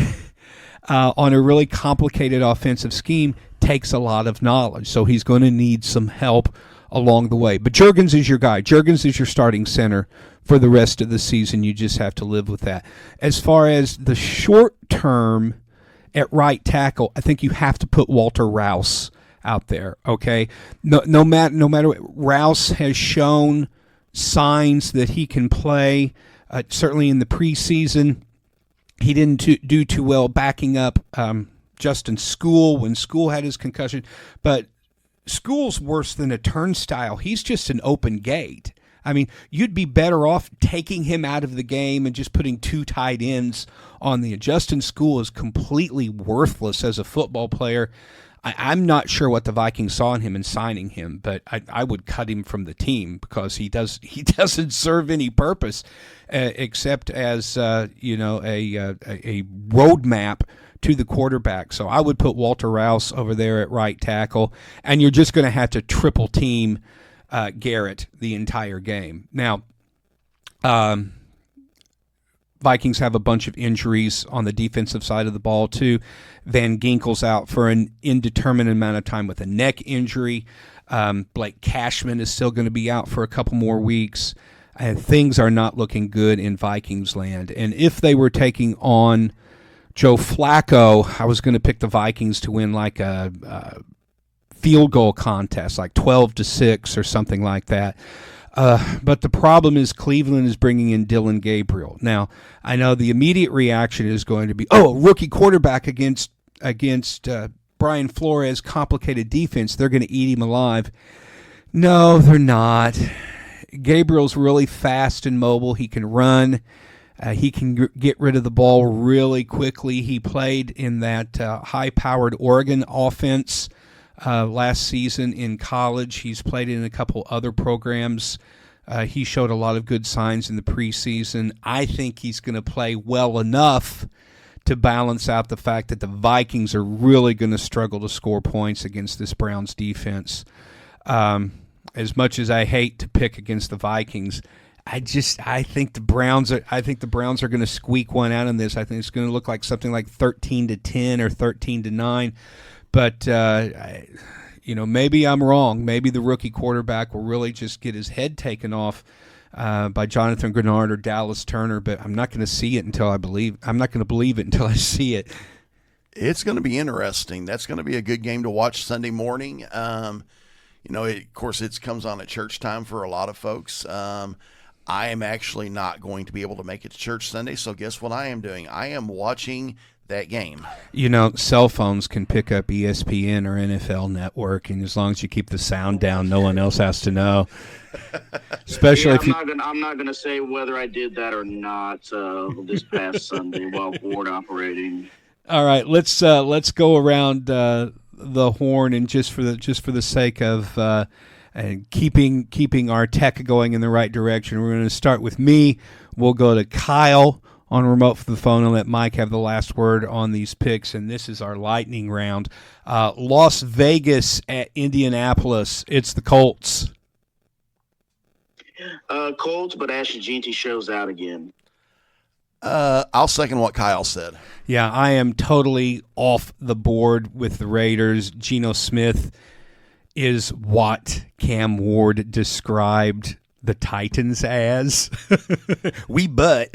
on a really complicated offensive scheme takes a lot of knowledge. So he's going to need some help along the way. But Juergens is your guy. Juergens is your starting center for the rest of the season. You just have to live with that. As far as the short term at right tackle, I think you have to put Walter Rouse out there, okay? No matter what, Rouse has shown signs that he can play. Certainly in the preseason, he didn't do too well backing up Justin School when School had his concussion. But School's worse than a turnstile. He's just an open gate. I mean, you'd be better off taking him out of the game and just putting 2 tight ends on the. Justin School is completely worthless as a football player. I'm not sure what the Vikings saw in him in signing him, but I would cut him from the team because he doesn't serve any purpose except as a roadmap to the quarterback. So I would put Walter Rouse over there at right tackle, and you're just going to have to triple team Garrett the entire game. Now, Vikings have a bunch of injuries on the defensive side of the ball too. Van Ginkel's out for an indeterminate amount of time with a neck injury. Blake Cashman is still going to be out for a couple more weeks. Things are not looking good in Vikings land. And if they were taking on Joe Flacco, I was going to pick the Vikings to win like a field goal contest, like 12-6 or something like that. But the problem is Cleveland is bringing in Dylan Gabriel. Now, I know the immediate reaction is going to be, a rookie quarterback against Brian Flores' complicated defense. They're going to eat him alive. No, they're not. Gabriel's really fast and mobile. He can run. He can get rid of the ball really quickly. He played in that high-powered Oregon offense last season in college. He's played in a couple other programs. He showed a lot of good signs in the preseason. I think he's going to play well enough to balance out the fact that the Vikings are really going to struggle to score points against this Browns defense. As much as I hate to pick against the Vikings, I think the Browns are going to squeak one out in this. I think it's going to look like something like 13-10 or 13-9. But, maybe I'm wrong. Maybe the rookie quarterback will really just get his head taken off by Jonathan Grenard or Dallas Turner. But I'm not going to see it until I believe. I'm not going to believe it until I see it. It's going to be interesting. That's going to be a good game to watch Sunday morning. Of course, it comes on at church time for a lot of folks. I am actually not going to be able to make it to church Sunday. So guess what I am doing? I am watching that game. Cell phones can pick up ESPN or NFL Network, and as long as you keep the sound down, no one else has to know. Especially if I'm not gonna say whether I did that or not this past Sunday while board operating. All right, let's go around the horn, and just for the sake of and keeping our tech going in the right direction. We're going to start with me. We'll go to Kyle on remote for the phone and let Mike have the last word on these picks. And this is our lightning round. Las Vegas at Indianapolis. It's the Colts. Colts, but Ashton Jeanty shows out again. I'll second what Kyle said. Yeah, I am totally off the board with the Raiders. Geno Smith is what Cam Ward described the Titans as. We butt.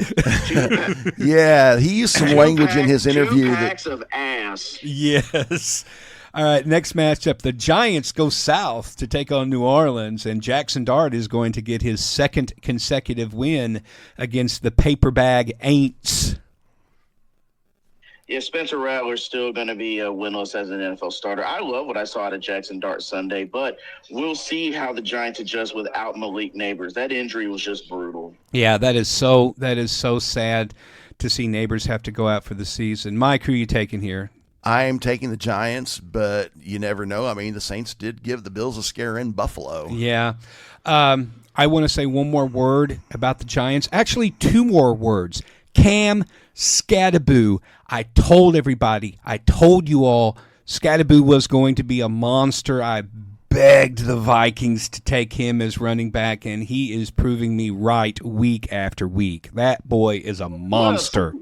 Yeah, he used some language in his interview. 2 packs of ass. Yes. All right, next matchup, the Giants go south to take on New Orleans, and Jackson Dart is going to get his second consecutive win against the paper bag Aints. Yeah, Spencer Rattler's still going to be winless as an NFL starter. I love what I saw out of Jackson Dart Sunday, but we'll see how the Giants adjust without Malik Neighbors. That injury was just brutal. Yeah, that is so sad to see Neighbors have to go out for the season. Mike, who are you taking here? I am taking the Giants, but you never know. I mean, the Saints did give the Bills a scare in Buffalo. Yeah. I want to say one more word about the Giants. Actually, 2 more words. Cam Skattebo. I told everybody, I told you all, Skattebo was going to be a monster. I begged the Vikings to take him as running back, and he is proving me right week after week. That boy is a monster.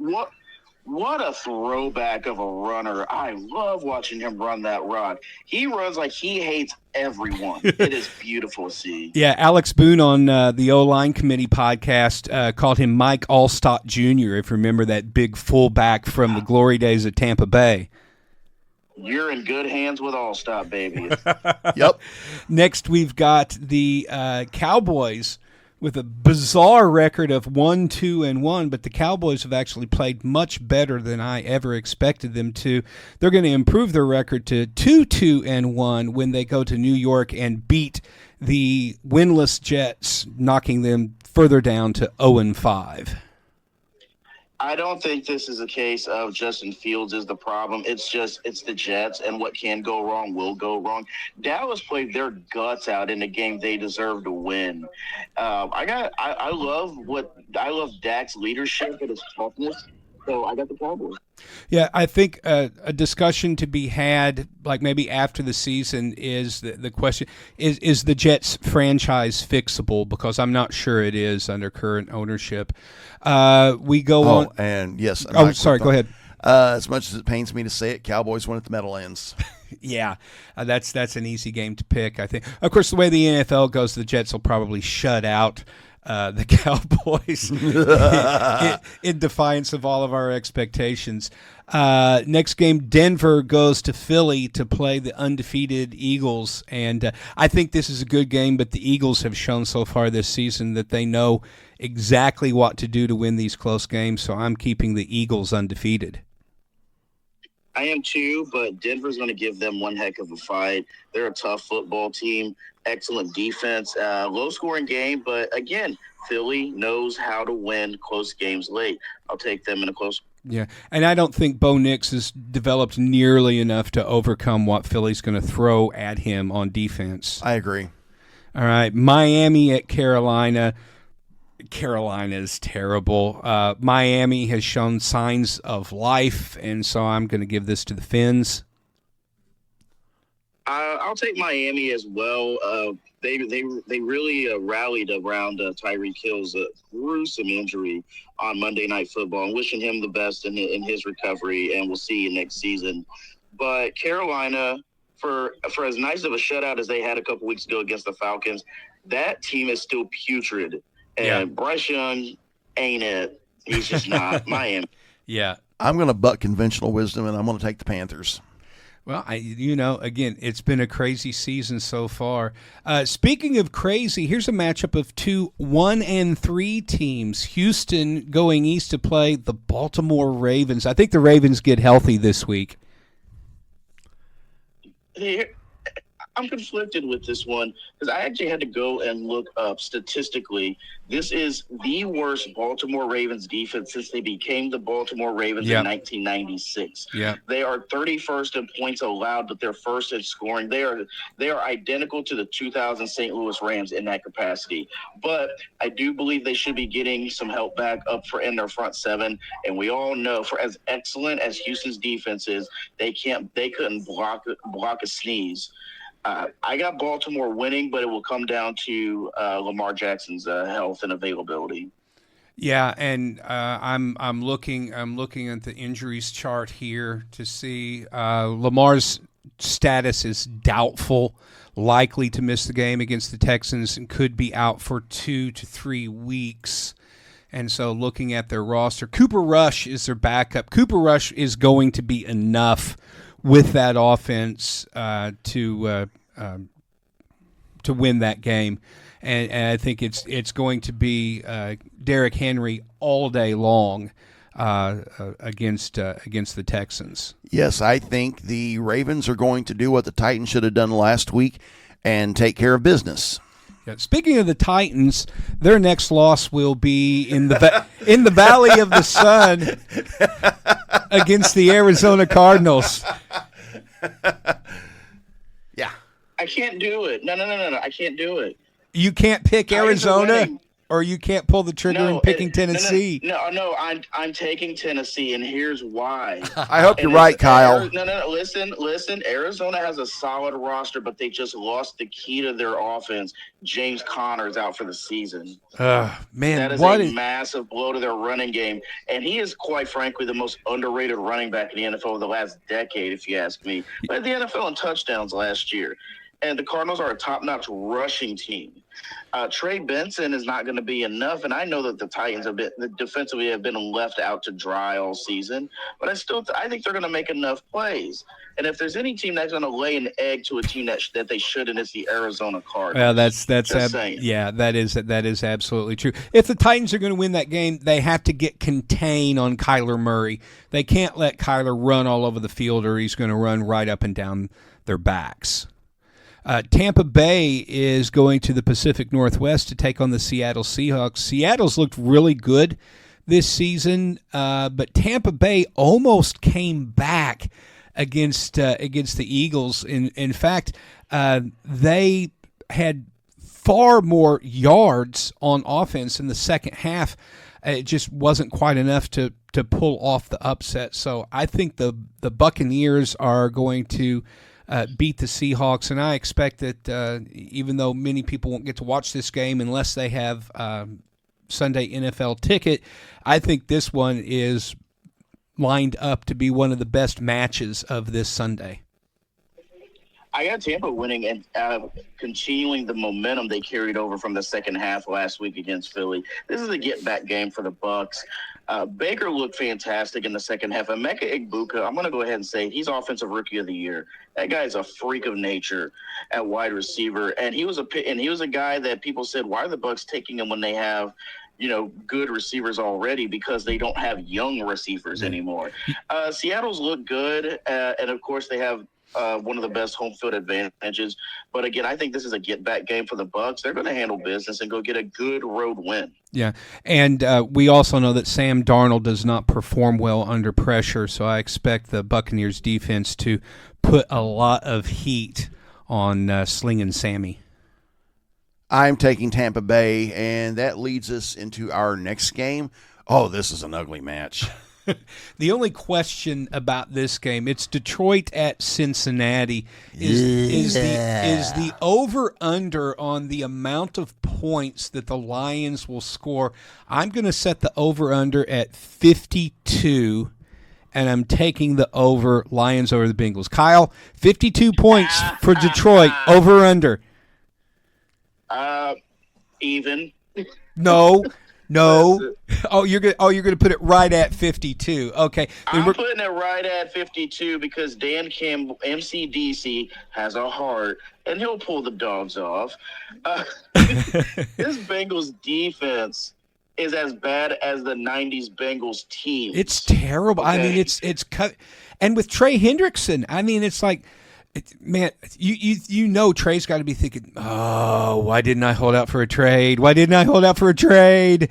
What a throwback of a runner. I love watching him run that rock. He runs like he hates everyone. It is beautiful to see. Yeah, Alex Boone on the O-Line Committee podcast called him Mike Allstott Jr., if you remember that big fullback from the glory days of Tampa Bay. You're in good hands with Allstott, baby. Yep. Next, we've got the Cowboys with a bizarre record of 1-2-1, but the Cowboys have actually played much better than I ever expected them to. They're going to improve their record to 2-2-1 when they go to New York and beat the winless Jets, knocking them further down to 0-5. I don't think this is a case of Justin Fields is the problem. It's the Jets, and what can go wrong will go wrong. Dallas played their guts out in a game they deserve to win. I love Dak's leadership and his toughness. So I got the Cowboys. Yeah, I think a discussion to be had, like maybe after the season, is the question, is the Jets franchise fixable? Because I'm not sure it is under current ownership. We go on. And yes. Oh, sorry, go ahead. As much as it pains me to say it, Cowboys win at the Meadowlands. Yeah, that's an easy game to pick, I think. Of course, the way the NFL goes, the Jets will probably shut out the Cowboys in defiance of all of our expectations. Next game, Denver goes to Philly to play the undefeated Eagles. And I think this is a good game, but the Eagles have shown so far this season that they know exactly what to do to win these close games. So I'm keeping the Eagles undefeated. I am too, but Denver's going to give them one heck of a fight. They're a tough football team, excellent defense, low-scoring game. But, again, Philly knows how to win close games late. I'll take them in a close. Yeah, and I don't think Bo Nix has developed nearly enough to overcome what Philly's going to throw at him on defense. I agree. All right, Miami at Carolina. Carolina is terrible. Miami has shown signs of life, and so I'm going to give this to the Fins. I'll take Miami as well. They really rallied around Tyreek Hill's gruesome injury on Monday Night Football. I'm wishing him the best in his recovery, and we'll see you next season. But Carolina, for as nice of a shutout as they had a couple weeks ago against the Falcons, that team is still putrid. And Bryce Young ain't it. He's just not. Miami. Yeah. I'm going to buck conventional wisdom, and I'm going to take the Panthers. Well, again, it's been a crazy season so far. Speaking of crazy, here's a matchup of 2 1-3 teams. Houston going east to play the Baltimore Ravens. I think the Ravens get healthy this week. I'm conflicted with this one because I actually had to go and look up statistically. This is the worst Baltimore Ravens defense since they became the Baltimore Ravens in 1996. Yeah. They are 31st in points allowed, but they're first in scoring. They are identical to the 2000 St. Louis Rams in that capacity. But I do believe they should be getting some help back up in their front seven. And we all know, for as excellent as Houston's defense is, they couldn't block a sneeze. I got Baltimore winning, but it will come down to Lamar Jackson's health and availability. Yeah, and I'm looking at the injuries chart here to see Lamar's status is doubtful, likely to miss the game against the Texans, and could be out for 2 to 3 weeks. And so looking at their roster, Cooper Rush is their backup. Cooper Rush is going to be enough with that offense to win that game. And I think it's going to be Derrick Henry all day long against the Texans. Yes, I think the Ravens are going to do what the Titans should have done last week and take care of business. Yeah, speaking of the Titans, their next loss will be in the Valley of the Sun against the Arizona Cardinals. Yeah. I can't do it. No. I can't do it. You can't pick Arizona, or you can't pull the trigger in picking Tennessee. No, I'm taking Tennessee, and here's why. I hope you're right, Kyle. Listen. Arizona has a solid roster, but they just lost the key to their offense. James Conner's out for the season. Man, that is a massive blow to their running game, and he is, quite frankly, the most underrated running back in the NFL of the last decade, if you ask me. Led the NFL in touchdowns last year. And the Cardinals are a top-notch rushing team. Trey Benson is not going to be enough, and I know that the Titans defensively have been left out to dry all season, but I think they're going to make enough plays. And if there's any team that's going to lay an egg to a team that they shouldn't, it's the Arizona Cardinals. Well, that is absolutely true. If the Titans are going to win that game, they have to get contained on Kyler Murray. They can't let Kyler run all over the field, or he's going to run right up and down their backs. Tampa Bay is going to the Pacific Northwest to take on the Seattle Seahawks. Seattle's looked really good this season, but Tampa Bay almost came back against the Eagles. In fact, they had far more yards on offense in the second half. It just wasn't quite enough to pull off the upset. So I think the Buccaneers are going to beat the Seahawks, and I expect that even though many people won't get to watch this game unless they have Sunday NFL ticket, I think this one is lined up to be one of the best matches of this Sunday. I got Tampa winning and continuing the momentum they carried over from the second half last week against Philly. This is a get-back game for the Bucs. Baker looked fantastic in the second half. Emeka Egbuka, I'm going to go ahead and say he's Offensive Rookie of the Year. That guy is a freak of nature at wide receiver, and he was a guy that people said, why are the Bucs taking him when they have good receivers already, because they don't have young receivers anymore. Seattle's look good, and of course they have one of the best home field advantages. But again, I think this is a get-back game for the Bucs. They're going to handle business and go get a good road win. Yeah, and we also know that Sam Darnold does not perform well under pressure, so I expect the Buccaneers defense to put a lot of heat on Slinging Sammy. I'm taking Tampa Bay, and that leads us into our next game. Oh, this is an ugly match. The only question about this game, it's Detroit at Cincinnati. Is the over-under on the amount of points that the Lions will score? I'm going to set the over-under at 52, and I'm taking the over, Lions over the Bengals. Kyle, 52 points for Detroit, over-under. Even. No. Oh, you're gonna put it right at 52. Okay. I'm putting it right at 52 because Dan Campbell, MCDC, has a heart, and he'll pull the dogs off. This Bengals defense is as bad as the 90s Bengals team. It's terrible. Okay. I mean, it's cut. And with Trey Hendrickson, I mean, it's like Man, you know Trey's got to be thinking, oh, why didn't I hold out for a trade? Why didn't I hold out for a trade?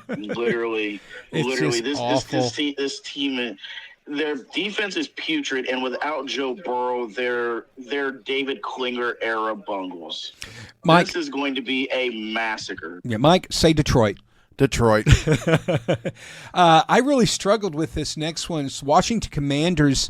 Literally, this team, their defense is putrid, and without Joe Burrow, they're David Klinger era bungles. Mike, this is going to be a massacre. Yeah, Mike, say Detroit. Detroit. I really struggled with this next one. It's Washington Commanders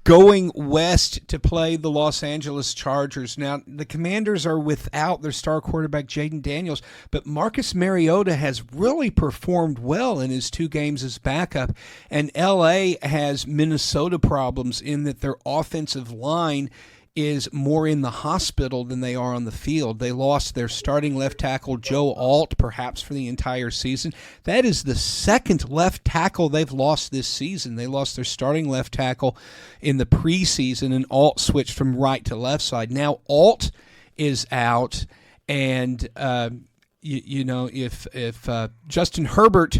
going west to play the Los Angeles Chargers. Now, the Commanders are without their star quarterback, Jaden Daniels, but Marcus Mariota has really performed well in his 2 games as backup, and L.A. has Minnesota problems in that their offensive line is more in the hospital than they are on the field. They lost their starting left tackle, Joe Alt, perhaps for the entire season. That is the second left tackle they've lost this season. They lost their starting left tackle in the preseason, and Alt switched from right to left side. Now Alt is out, and if Justin Herbert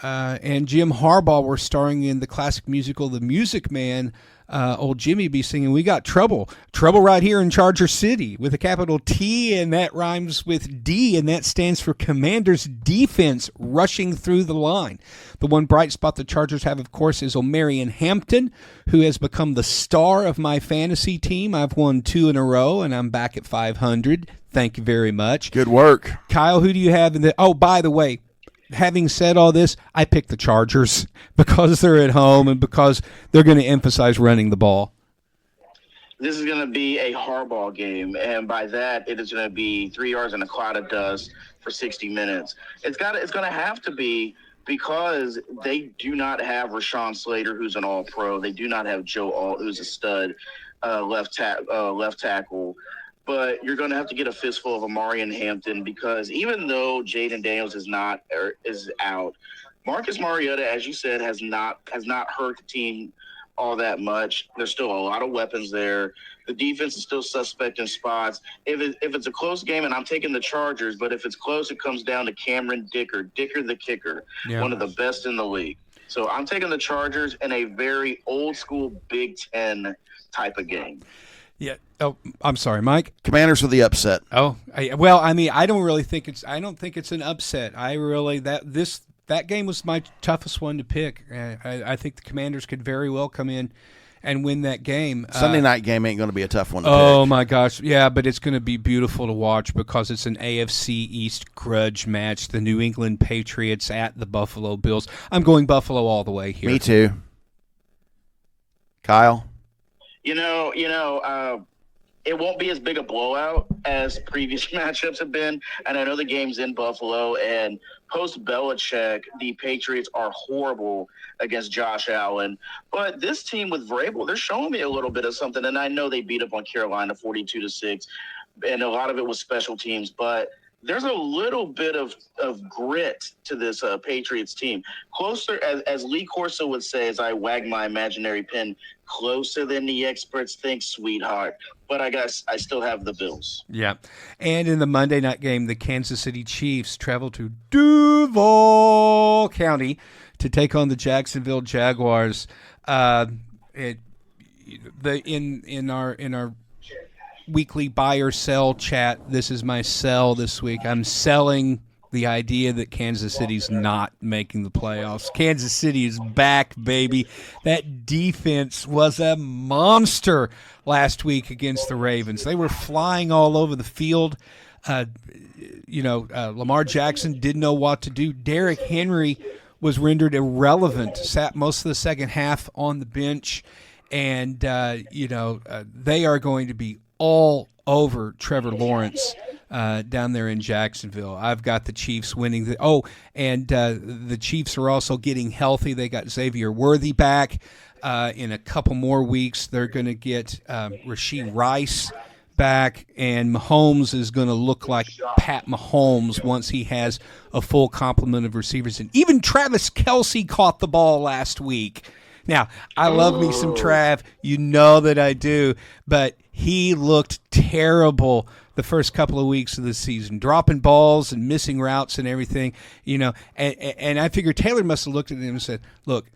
and Jim Harbaugh were starring in the classic musical The Music Man, old Jimmy be singing, we got trouble right here in Charger City with a capital T, and that rhymes with D, and that stands for Commanders defense rushing through the line. The one bright spot the Chargers have, of course, is Omarion Hampton, who has become the star of my fantasy team. I've won 2 in a row, and I'm back at 500. Thank you very much. Good work. Kyle, who do you have in the... Oh, by the way, having said all this, I picked the Chargers because they're at home and because they're going to emphasize running the ball. This is going to be a Harbaugh game, and by that, it is going to be 3 yards and a cloud of dust for 60 minutes. It's going to have to be, because they do not have Rashawn Slater, who's an all-pro. They do not have Joe Alt, who's a stud left tackle. But you're going to have to get a fistful of Omarion Hampton, because even though Jaden Daniels is out, Marcus Mariota, as you said, has not hurt the team all that much. There's still a lot of weapons there. The defense is still suspect in spots. If it's a close game, and I'm taking the Chargers, but if it's close, it comes down to Cameron Dicker the kicker, one of the best in the league. So I'm taking the Chargers in a very old school Big Ten type of game. Yeah. Oh, I'm sorry, Mike. Commanders with the upset. Oh, I don't think it's an upset. That game was my toughest one to pick. I think the Commanders could very well come in and win that game. Sunday night game ain't going to be a tough one to pick. Oh, my gosh. Yeah, but it's going to be beautiful to watch because it's an AFC East grudge match. The New England Patriots at the Buffalo Bills. I'm going Buffalo all the way here. Me too. Kyle? It won't be as big a blowout as previous matchups have been. And I know the game's in Buffalo, and post-Belichick, the Patriots are horrible against Josh Allen. But this team with Vrabel, they're showing me a little bit of something. And I know they beat up on Carolina 42-6, and a lot of it was special teams. But there's a little bit of grit to this Patriots team. Closer, as Lee Corso would say, as I wag my imaginary pen, closer than the experts think, sweetheart. But I guess I still have the Bills. Yeah. And in the Monday night game, the Kansas City Chiefs travel to Duval County to take on the Jacksonville Jaguars. In our weekly buy or sell chat, this is my sell this week. I'm selling the idea that Kansas City's not making the playoffs. Kansas City is back, baby. That defense was a monster last week against the Ravens. They were flying all over the field. Lamar Jackson didn't know what to do. Derrick Henry was rendered irrelevant, sat most of the second half on the bench, and they are going to be all over Trevor Lawrence down there in Jacksonville. I've got the Chiefs winning. The Chiefs are also getting healthy. They got Xavier Worthy back. In a couple more weeks, they're going to get Rashee Rice back, and Mahomes is going to look like Pat Mahomes once he has a full complement of receivers. And even Travis Kelce caught the ball last week. Now, I love me some Trav. You know that I do. But he looked terrible the first couple of weeks of the season, dropping balls and missing routes and everything. And I figured Taylor must have looked at him and said, look,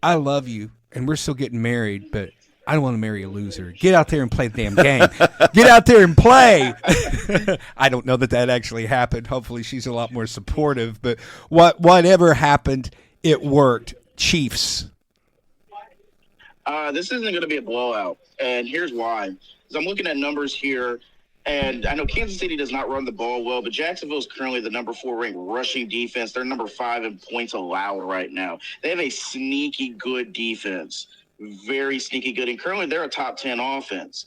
I love you, and we're still getting married, but I don't want to marry a loser. Get out there and play the damn game. Get out there and play. I don't know that actually happened. Hopefully she's a lot more supportive. But whatever happened, it worked. Chiefs. This isn't going to be a blowout, and here's why. Because I'm looking at numbers here, and I know Kansas City does not run the ball well, but Jacksonville is currently the number 4 ranked rushing defense. They're number 5 in points allowed right now. They have a sneaky good defense, very sneaky good, and currently they're a top 10 offense.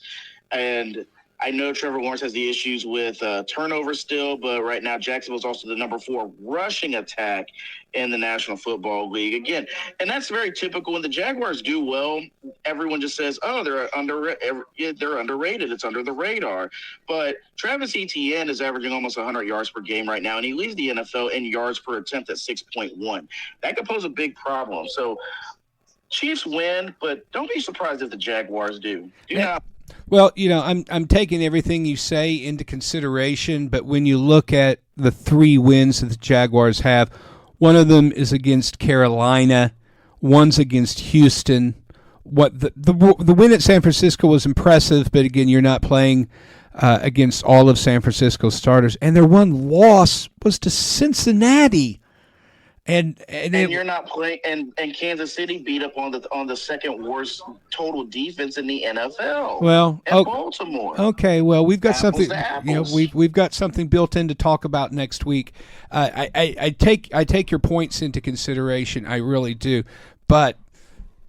And I know Trevor Lawrence has the issues with turnovers still, but right now Jacksonville is also the number 4 rushing attack in the National Football League. Again, and that's very typical. When the Jaguars do well, everyone just says, oh, they're underrated. It's under the radar. But Travis Etienne is averaging almost 100 yards per game right now, and he leads the NFL in yards per attempt at 6.1. That could pose a big problem. So Chiefs win, but don't be surprised if the Jaguars do. Well, I'm taking everything you say into consideration, but when you look at the 3 wins that the Jaguars have, one of them is against Carolina, one's against Houston. The win at San Francisco was impressive, but again, you're not playing against all of San Francisco's starters, and their one loss was to Cincinnati. And you're not playing, and Kansas City beat up on the second worst total defense in the NFL. Well, Baltimore. Okay, well, we've got apples something. We've got something built in to talk about next week. I take your points into consideration. I really do, but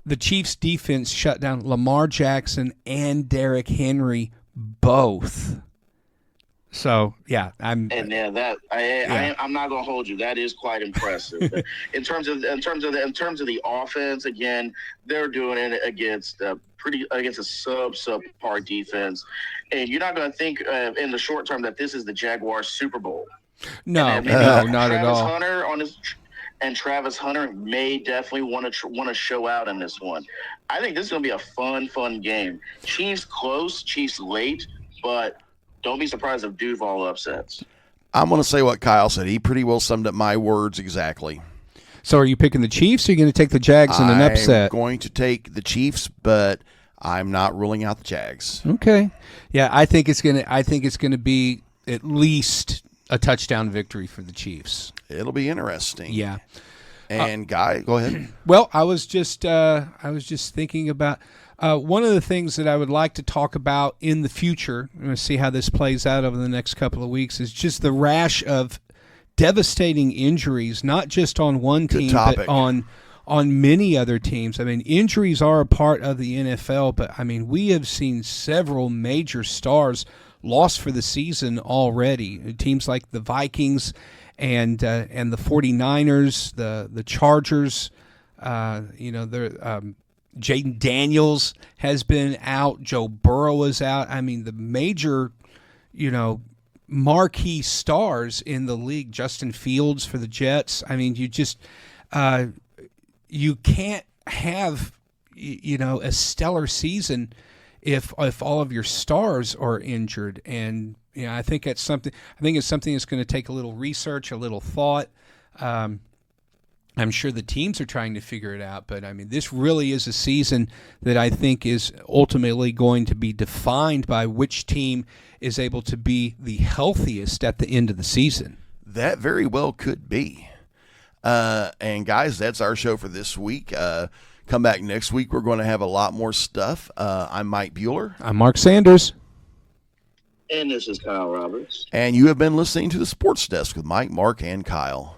the Chiefs' defense shut down Lamar Jackson and Derrick Henry both. So I'm not gonna hold you. That is quite impressive. in terms of the offense, again, they're doing it against a subpar defense, and you're not gonna think in the short term that this is the Jaguars' Super Bowl. No, not at all. Travis Hunter may definitely want to show out in this one. I think this is gonna be a fun game. Chiefs close, Chiefs late, but don't be surprised if Duval upsets. I'm going to say what Kyle said. He pretty well summed up my words exactly. So are you picking the Chiefs, or are you going to take the Jags in an upset? I'm going to take the Chiefs, but I'm not ruling out the Jags. Okay. Yeah, I think it's going to be at least a touchdown victory for the Chiefs. It'll be interesting. Yeah. And Guy, go ahead. Well, I was just thinking about one of the things that I would like to talk about in the future. I'm going to see how this plays out over the next couple of weeks. Is just the rash of devastating injuries, not just on one team, but on many other teams. I mean, injuries are a part of the NFL, but I mean, we have seen several major stars lost for the season already. Teams like the Vikings and the 49ers, the Chargers, Jaden Daniels has been out. Joe Burrow is out. I mean, the major, marquee stars in the league. Justin Fields for the Jets. I mean, you just you can't have a stellar season if all of your stars are injured. And I think it's something that's going to take a little research, a little thought. I'm sure the teams are trying to figure it out, but I mean, this really is a season that I think is ultimately going to be defined by which team is able to be the healthiest at the end of the season. That very well could be. And guys, that's our show for this week. Come back next week. We're going to have a lot more stuff. I'm Mike Bueller. I'm Mark Sanders. And this is Kyle Roberts. And you have been listening to the Sports Desk with Mike, Mark, and Kyle.